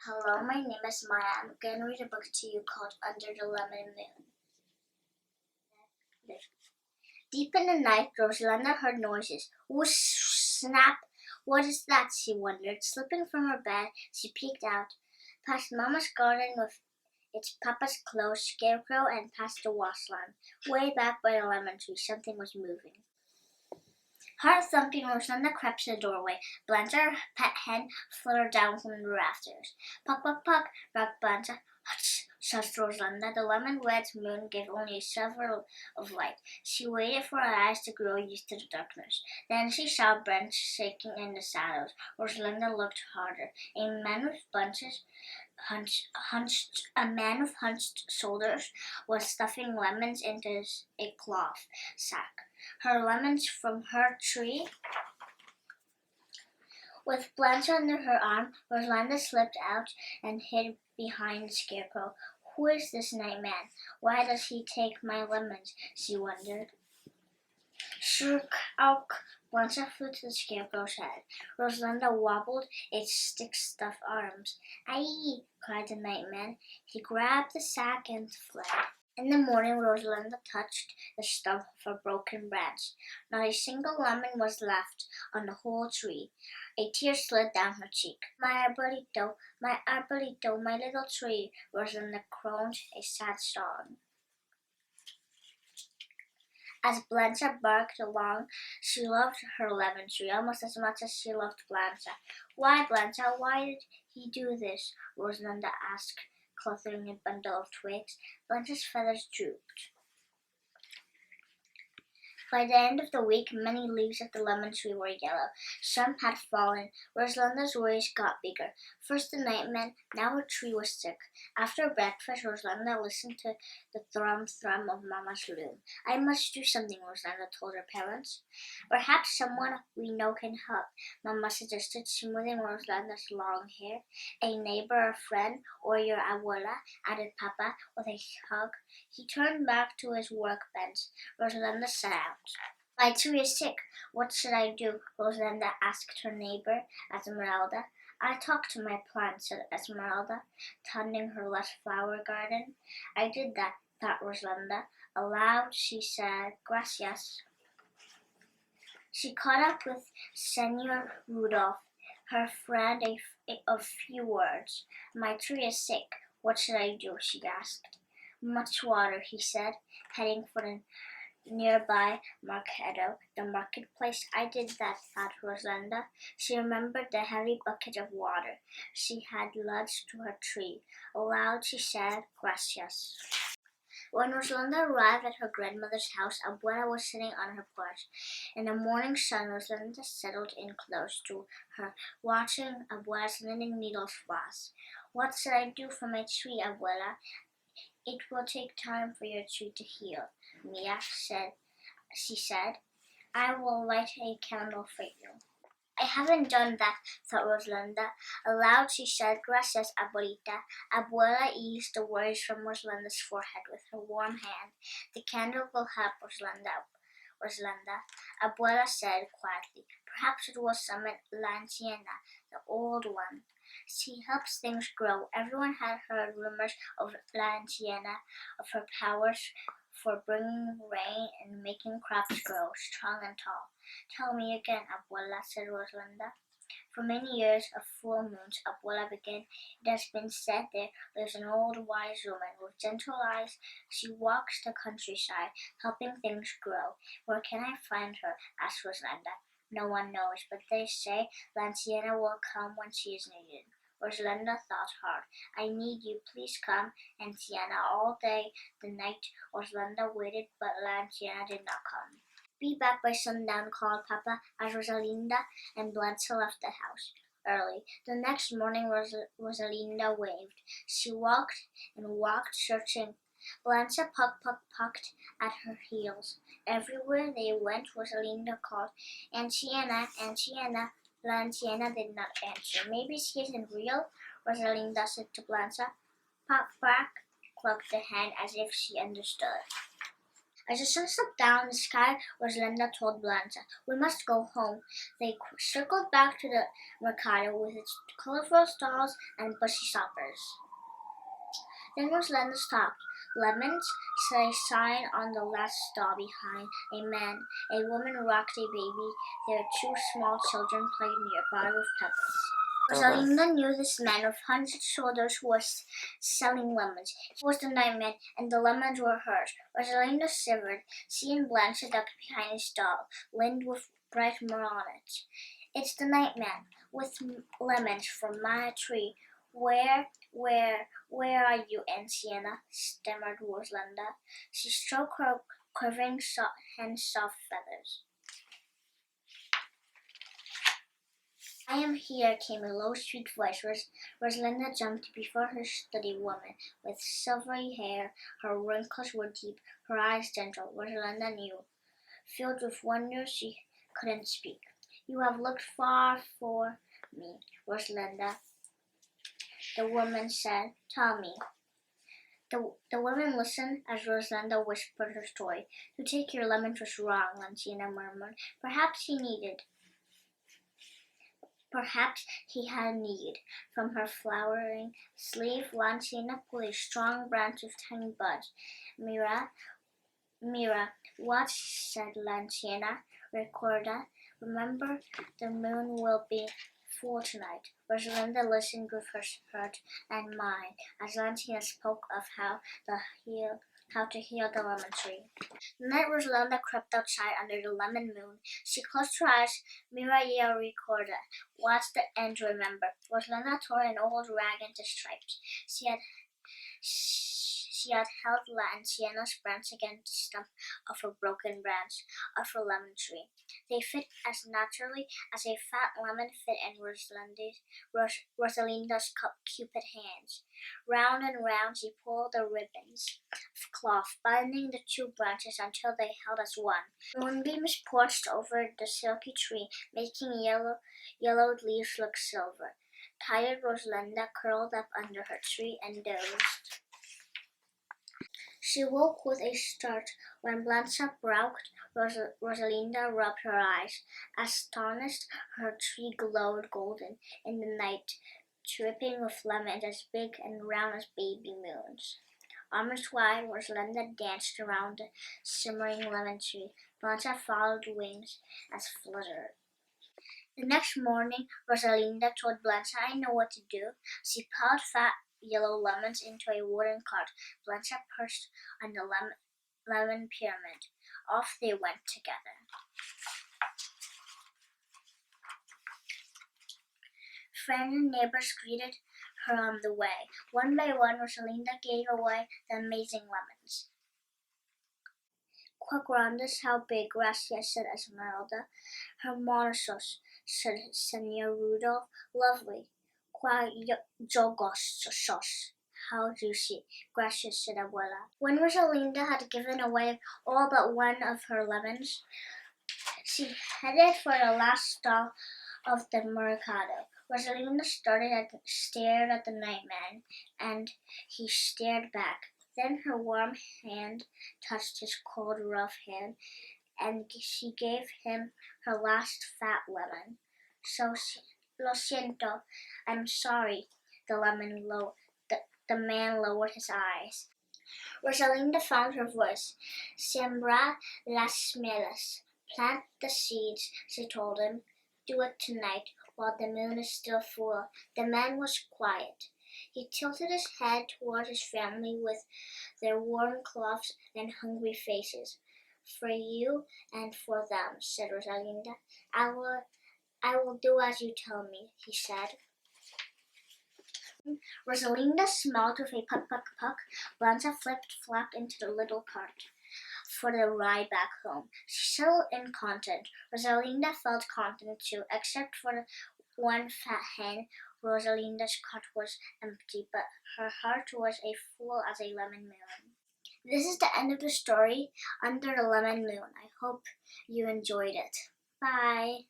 Hello, my name is Maya. I'm going to read a book to you called Under the Lemon Moon. Deep in the night, Rosalinda heard noises. Whoosh, snap! What is that? She wondered. Slipping from her bed, she peeked out, past Mama's garden with its Papa's clothes scarecrow, and past the wash-line. Way back by the lemon tree, something was moving. Heart thumping, Rosalinda crept to the doorway. Blanche, her pet hen, fluttered down from the rafters. Puck, puck, puck, barked Blanche. Hush, shushed Rosalinda. The lemon-wet moon gave only a sliver of light. She waited for her eyes to grow used to the darkness. Then she saw Blanche shaking in the shadows. Rosalinda looked harder. A man with hunched shoulders was stuffing lemons into a cloth sack. Her lemons from her tree. With Blanche under her arm, Rosalinda slipped out and hid behind the scarecrow. Who is this night man? Why does he take my lemons? She wondered. Shriek, auk! Blanche flew to the scarecrow's head. Rosalinda wobbled its stick-stuffed arms. Aye! Cried the night man. He grabbed the sack and fled. In the morning, Rosalinda touched the stump of a broken branch. Not a single lemon was left on the whole tree. A tear slid down her cheek. My arbolito, my little tree, Rosalinda crooned a sad song. As Blanche barked along, she loved her lemon tree almost as much as she loved Blanche. Why, Blanche, why did he do this? Rosalinda asked, cluttering a bundle of twigs. Blanche's feathers drooped. By the end of the week, many leaves of the lemon tree were yellow. Some had fallen. Rosalinda's worries got bigger. First the nightman, now her tree was sick. After breakfast, Rosalinda listened to the thrum of Mama's loom. I must do something, Rosalinda told her parents. Perhaps someone we know can help, Mama suggested, smoothing Rosalinda's long hair. A neighbor, a friend, or your abuela, added Papa with a hug. He turned back to his workbench. Rosalinda sat out. My tree is sick. What should I do? Rosalinda asked her neighbor, Esmeralda. I talked to my plant, said Esmeralda, tending her lush flower garden. I did that, thought Rosalinda. Aloud she said, Gracias. She caught up with Senor Rudolph, her friend, a few words. My tree is sick. What should I do? She asked. Much water, he said, heading for the nearby Mercado, the marketplace. I did that, thought Rosalinda. She remembered the heavy bucket of water she had lugged to her tree. Aloud she said, Gracias. When Rosalinda arrived at her grandmother's house, Abuela was sitting on her porch. In the morning sun, Rosalinda settled in close to her, watching Abuela's knitting needles floss. What should I do for my tree, Abuela? It will take time for your tree to heal, Mia said. She said, I will light a candle for you. I haven't done that, thought Rosalinda. Aloud she said, Gracias, abuelita. Abuela eased the worries from Rosalinda's forehead with her warm hand. The candle will help, Rosalinda. Abuela said quietly. Perhaps it will summon La Anciana, the old one. She helps things grow. Everyone had heard rumors of La Anciana, of her powers for bringing rain and making crops grow strong and tall. Tell me again, Abuela, said Rosalinda. For many years of full moons, Abuela began, it has been said there lives an old wise woman with gentle eyes. She walks the countryside, helping things grow. Where can I find her? asked Rosalinda. No one knows, but they say La Anciana will come when she is needed. Rosalinda thought hard. I need you. Please come, Anciana. All day, the night, Rosalinda waited, but La Anciana did not come. Be back by sundown, called Papa, as Rosalinda and Blanche left the house early. The next morning, Rosalinda waved. She walked and walked, searching. Blanche pucked at her heels. Everywhere they went, Rosalinda called, Anciana, Anciana. La Anciana did not answer. Maybe she isn't real, Rosalinda said to Blanche. Pack, clucked the hen as if she understood. As the sun slipped down the sky, Rosalinda told Blanca, "We must go home." They circled back to the mercado with its colorful stalls and bushy shoppers. Then Rosalinda stopped. "Lemons," said a sign on the last stall behind. A man, a woman rocked a baby. Their two small children played nearby with pebbles. Rosalinda knew this man with hundred shoulders who was selling lemons. He was the nightman, and the lemons were hers. Rosalinda shivered. She and Blanche ducked behind a stall, lined with bright myrrh on it. "It's the nightman, with lemons from my tree. Where are you, Anciana?" stammered Rosalinda. She stroked her quivering hand's soft feathers. "I am here," came a low, sweet voice. Rosalinda jumped before her stood a woman with silvery hair. Her wrinkles were deep, her eyes gentle. Rosalinda knew. Filled with wonder, she couldn't speak. "You have looked far for me, Rosalinda," the woman said. "Tell me." The woman listened as Rosalinda whispered her story. "To take your lemons was wrong," Lancina murmured. Perhaps he had need. From her flowering sleeve, Lancina pulled a strong branch with tiny buds. Mira, what?" said Lancina. "Recuerda, remember, the moon will be full tonight." Rosalinda listened with her heart and mind as Lancina spoke of how to heal the lemon tree. The night Rosalinda crept outside under the lemon moon. She closed her eyes. "Mira y recuerda. What's the end, remember?" Rosalinda tore an old rag into stripes. She had held Lanciana's branch against the stump of a broken branch of her lemon tree. They fit as naturally as a fat lemon fit in Rosalinda's cupid hands. Round and round she pulled the ribbons of cloth, binding the two branches until they held as one. Moonbeams poured over the silky tree, making yellowed leaves look silver. Tired Rosalinda curled up under her tree and dozed. She woke with a start when Blanca barked. Rosalinda rubbed her eyes. Astonished, her tree glowed golden in the night, dripping with lemons as big and round as baby moons. Arms wide, Rosalinda danced around the simmering lemon tree. Blanca followed wings as fluttered. The next morning, Rosalinda told Blanca, "I know what to do." She piled fat yellow lemons into a wooden cart. Blanca perched on the lemon pyramid. Off they went together. Friends and neighbors greeted her on the way. One by one, Rosalinda gave away the amazing lemons. "Qua grandes, how big?" "Gracias," said Esmeralda. "Hermosos," said Senor Rudolph. "Lovely." "Qua jugosos." "How juicy." "Gracias," said Abuela. When Rosalinda had given away all but one of her lemons, she headed for the last stall of the mercado. Rosalinda stared at the nightman, and he stared back. Then her warm hand touched his cold, rough hand, and she gave him her last fat lemon. "Lo siento, I'm sorry." The man lowered his eyes. Rosalinda found her voice. "Siembra las semillas." "Plant the seeds," she told him. "Do it tonight, while the moon is still full." The man was quiet. He tilted his head toward his family with their warm cloths and hungry faces. "For you and for them," said Rosalinda. I will do as you tell me," he said. Rosalinda smiled with a puck, puck, puck. Blanca flapped into the little cart for the ride back home. She settled in content. Rosalinda felt content too, except for the one fat hen. Rosalinda's cart was empty, but her heart was as full as a lemon moon. This is the end of the story, Under the Lemon Moon. I hope you enjoyed it. Bye.